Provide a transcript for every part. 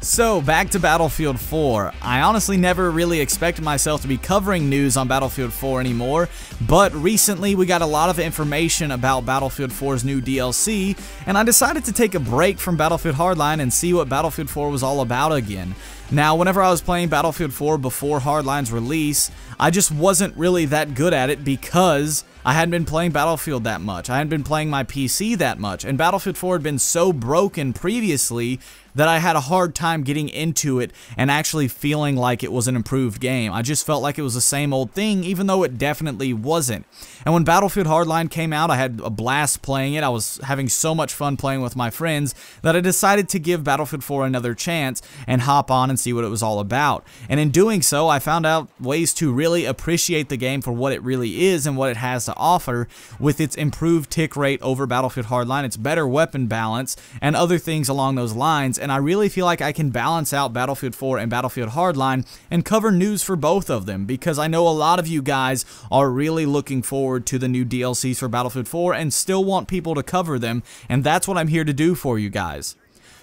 So, back to Battlefield 4. I honestly never really expected myself to be covering news on Battlefield 4 anymore, but recently we got a lot of information about Battlefield 4's new DLC, and I decided to take a break from Battlefield Hardline and see what Battlefield 4 was all about again. Now, whenever I was playing Battlefield 4 before Hardline's release, I just wasn't really that good at it because I hadn't been playing Battlefield that much. I hadn't been playing my PC that much, and Battlefield 4 had been so broken previously that I had a hard time getting into it and actually feeling like it was an improved game. I just felt like it was the same old thing, even though it definitely wasn't. And when Battlefield Hardline came out, I had a blast playing it. I was having so much fun playing with my friends that I decided to give Battlefield 4 another chance and hop on and see what it was all about. And in doing so, I found out ways to really appreciate the game for what it really is and what it has to offer, with its improved tick rate over Battlefield Hardline, its better weapon balance, and other things along those lines. And I really feel like I can balance out Battlefield 4 and Battlefield Hardline and cover news for both of them, because I know a lot of you guys are really looking forward to the new DLCs for Battlefield 4 and still want people to cover them, and that's what I'm here to do for you guys.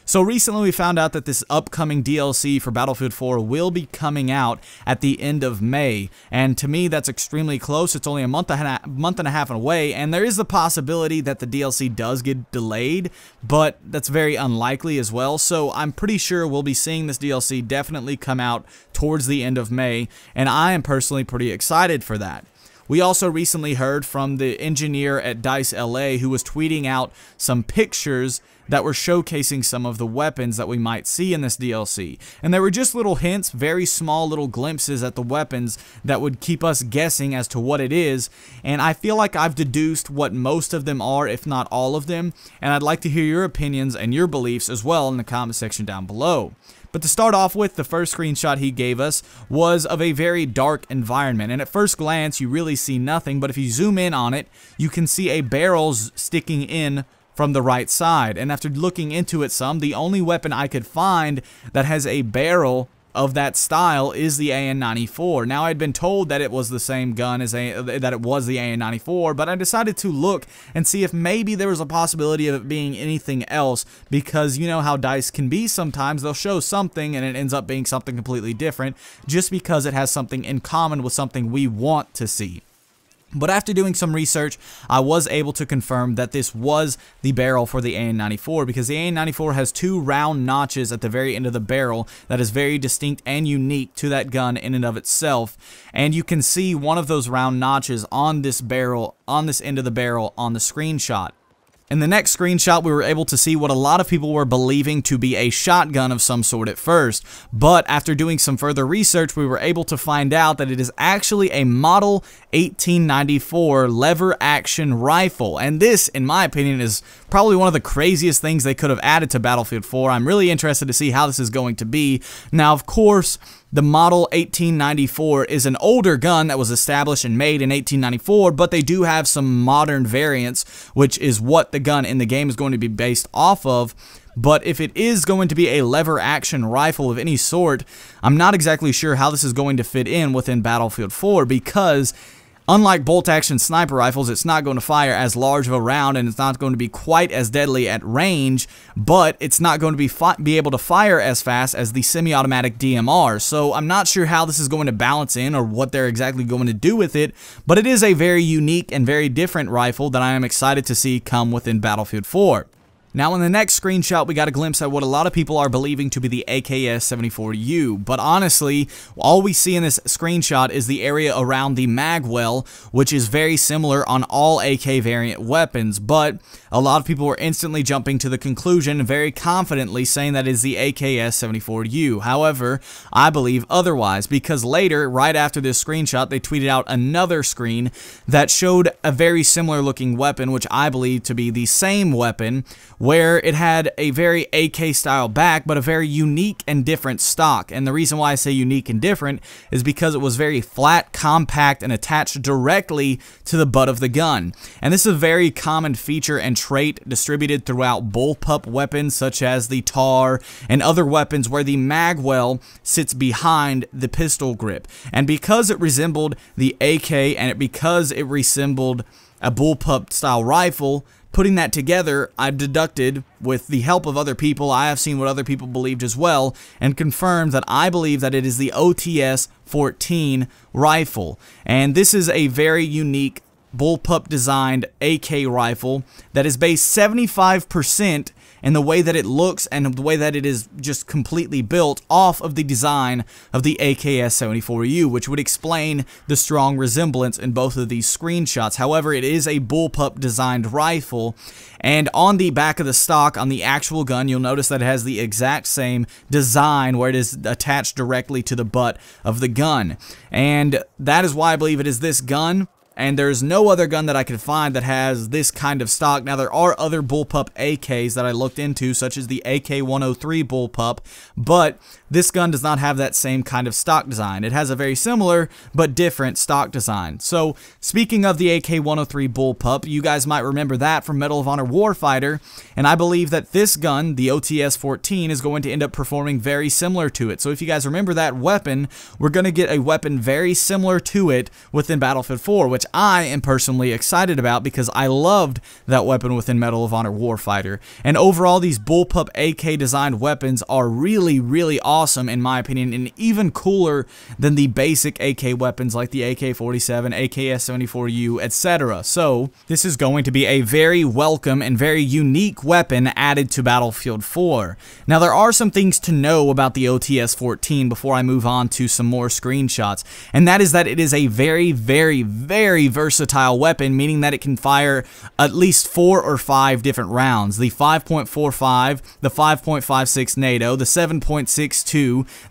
So recently we found out that this upcoming DLC for Battlefield 4 will be coming out at the end of May, and to me that's extremely close. It's only a month and a half away, and there is the possibility that the DLC does get delayed, but that's very unlikely as well. So I'm pretty sure we'll be seeing this DLC definitely come out towards the end of May, and I am personally pretty excited for that. We also recently heard from the engineer at DICE LA, who was tweeting out some pictures that were showcasing some of the weapons that we might see in this DLC. And there were just little hints, very small little glimpses at the weapons that would keep us guessing as to what it is. And I feel like I've deduced what most of them are, if not all of them. And I'd like to hear your opinions and your beliefs as well in the comment section down below. But to start off with, the first screenshot he gave us was of a very dark environment, and at first glance you really see nothing, but if you zoom in on it, you can see a barrel sticking in from the right side. And after looking into it some, the only weapon I could find that has a barrel of that style is the AN-94. Now, I'd been told that it was the same gun as that it was the AN-94, but I decided to look and see if maybe there was a possibility of it being anything else, because you know how DICE can be sometimes. They'll show something and it ends up being something completely different just because it has something in common with something we want to see. But after doing some research, I was able to confirm that this was the barrel for the AN-94, because the AN-94 has two round notches at the very end of the barrel that is very distinct and unique to that gun in and of itself. And you can see one of those round notches on this barrel, on this end of the barrel on the screenshot. In the next screenshot, we were able to see what a lot of people were believing to be a shotgun of some sort at first, but after doing some further research, we were able to find out that it is actually a Model 1894 lever action rifle, and this, in my opinion, is probably one of the craziest things they could have added to Battlefield 4. I'm really interested to see how this is going to be. Now, of course, the Model 1894 is an older gun that was established and made in 1894, but they do have some modern variants, which is what the gun in the game is going to be based off of. But if it is going to be a lever action rifle of any sort, I'm not exactly sure how this is going to fit in within Battlefield 4, because unlike bolt-action sniper rifles, it's not going to fire as large of a round, and it's not going to be quite as deadly at range, but it's not going to be able to fire as fast as the semi-automatic DMR. So I'm not sure how this is going to balance in or what they're exactly going to do with it, but it is a very unique and very different rifle that I am excited to see come within Battlefield 4. Now, in the next screenshot, we got a glimpse at what a lot of people are believing to be the AKS-74U, but honestly, all we see in this screenshot is the area around the mag well, which is very similar on all AK variant weapons, but a lot of people were instantly jumping to the conclusion, very confidently saying that is the AKS-74U. However, I believe otherwise, because later, right after this screenshot, they tweeted out another screen that showed a very similar looking weapon, which I believe to be the same weapon, where it had a very AK style back, but a very unique and different stock. And the reason why I say unique and different is because it was very flat, compact, and attached directly to the butt of the gun. And this is a very common feature and trait distributed throughout bullpup weapons such as the TAR and other weapons, where the mag well sits behind the pistol grip. And because it resembled the AK, and because it resembled a bullpup style rifle, putting that together, I've deducted, with the help of other people, I have seen what other people believed as well, and confirmed that I believe that it is the OTs-14 rifle. And this is a very unique bullpup designed AK rifle that is based 75% in the way that it looks and the way that it is just completely built off of the design of the AKS-74U, which would explain the strong resemblance in both of these screenshots. However, it is a bullpup designed rifle, and on the back of the stock, on the actual gun, you'll notice that it has the exact same design where it is attached directly to the butt of the gun. And that is why I believe it is this gun. And there's no other gun that I could find that has this kind of stock. Now, there are other bullpup AKs that I looked into, such as the AK-103 bullpup, but this gun does not have that same kind of stock design. It has a very similar but different stock design. So, speaking of the AK-103 bullpup, you guys might remember that from Medal of Honor Warfighter, and I believe that this gun, the OTS-14, is going to end up performing very similar to it. So, if you guys remember that weapon, we're going to get a weapon very similar to it within Battlefield 4, which I am personally excited about because I loved that weapon within Medal of Honor Warfighter. And overall, these bullpup AK designed weapons are really, really awesome in my opinion, and even cooler than the basic AK weapons like the AK-47, AKS-74U, etc. So, this is going to be a very welcome and very unique weapon added to Battlefield 4. Now, there are some things to know about the OTS-14 before I move on to some more screenshots, and that is that it is a very, very, very versatile weapon, meaning that it can fire at least 4 or 5 different rounds. The 5.45, the 5.56 NATO, the 7.62,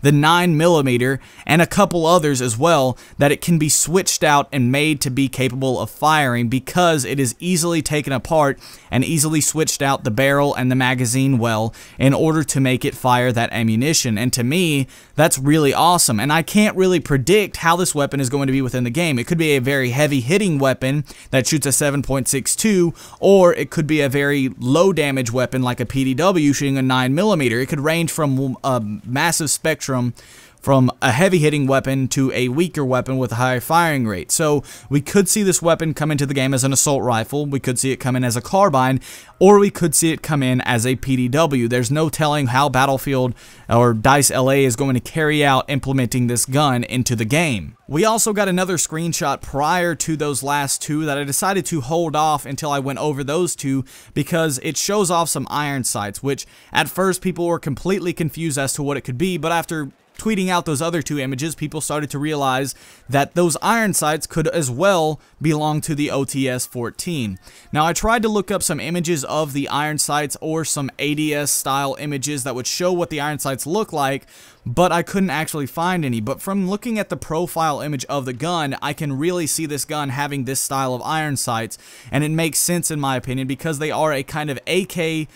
the 9mm, and a couple others as well that it can be switched out and made to be capable of firing because it is easily taken apart and easily switched out the barrel and the magazine well in order to make it fire that ammunition. And to me, that's really awesome, and I can't really predict how this weapon is going to be within the game. It could be a very heavy hitting weapon that shoots a 7.62, or it could be a very low damage weapon like a PDW shooting a 9mm. It could range from a massive spectrum from a heavy hitting weapon to a weaker weapon with a higher firing rate. So we could see this weapon come into the game as an assault rifle, we could see it come in as a carbine, or we could see it come in as a PDW. There's no telling how Battlefield or DICE LA is going to carry out implementing this gun into the game. We also got another screenshot prior to those last two that I decided to hold off until I went over those two because it shows off some iron sights, which at first people were completely confused as to what it could be, but after tweeting out those other two images, people started to realize that those iron sights could as well belong to the OTS-14. Now, I tried to look up some images of the iron sights or some ADS style images that would show what the iron sights look like, but I couldn't actually find any. But from looking at the profile image of the gun, I can really see this gun having this style of iron sights, and it makes sense in my opinion because they are a kind of AK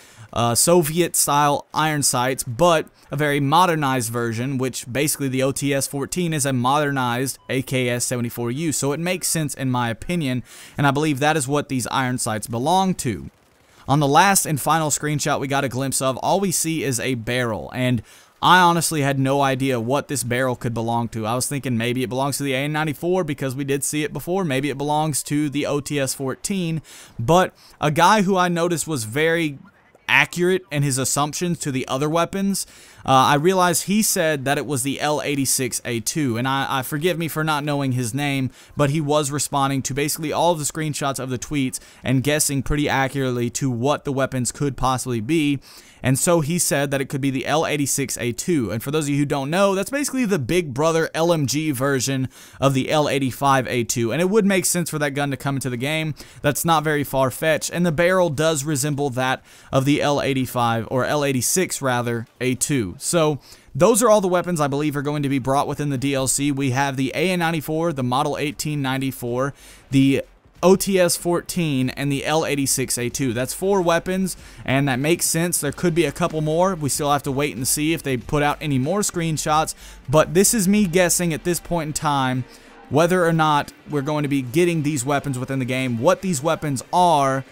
Soviet-style iron sights, but a very modernized version, which basically the OTS-14 is a modernized AKS-74U, so it makes sense in my opinion, and I believe that is what these iron sights belong to. On the last and final screenshot we got a glimpse of, all we see is a barrel, and I honestly had no idea what this barrel could belong to. I was thinking maybe it belongs to the AN-94 because we did see it before. Maybe it belongs to the OTS-14, but a guy who I noticed was very accurate in his assumptions to the other weapons, I realized he said that it was the L86A2, and I forgive me for not knowing his name, but he was responding to basically all of the screenshots of the tweets and guessing pretty accurately to what the weapons could possibly be. And so he said that it could be the L86A2, and for those of you who don't know, that's basically the big brother LMG version of the L85A2, and it would make sense for that gun to come into the game. That's not very far-fetched, and the barrel does resemble that of the L85, or L86 rather, A2. So those are all the weapons I believe are going to be brought within the DLC. We have the AN-94, the Model 1894, the OTS-14, and the L86A2. That's 4 weapons, and that makes sense. There could be a couple more. We still have to wait and see if they put out any more screenshots, but this is me guessing at this point in time whether or not we're going to be getting these weapons within the game. What these weapons are,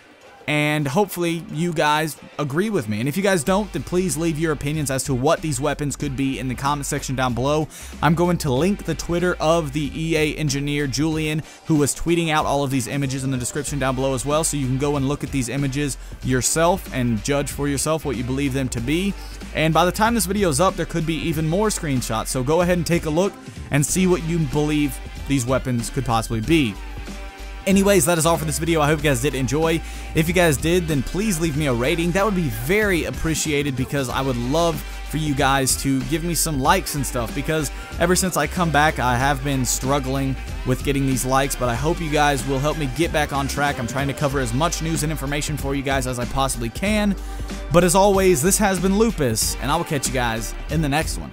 and hopefully you guys agree with me. And if you guys don't, then please leave your opinions as to what these weapons could be in the comment section down below. I'm going to link the Twitter of the EA engineer Julian, who was tweeting out all of these images, in the description down below as well, so you can go and look at these images yourself and judge for yourself what you believe them to be. And by the time this video is up, there could be even more screenshots, so go ahead and take a look and see what you believe these weapons could possibly be. Anyways, that is all for this video. I hope you guys did enjoy. If you guys did, then please leave me a rating. That would be very appreciated, because I would love for you guys to give me some likes and stuff, because ever since I come back, I have been struggling with getting these likes, but I hope you guys will help me get back on track. I'm trying to cover as much news and information for you guys as I possibly can. But as always, this has been Lupus, and I will catch you guys in the next one.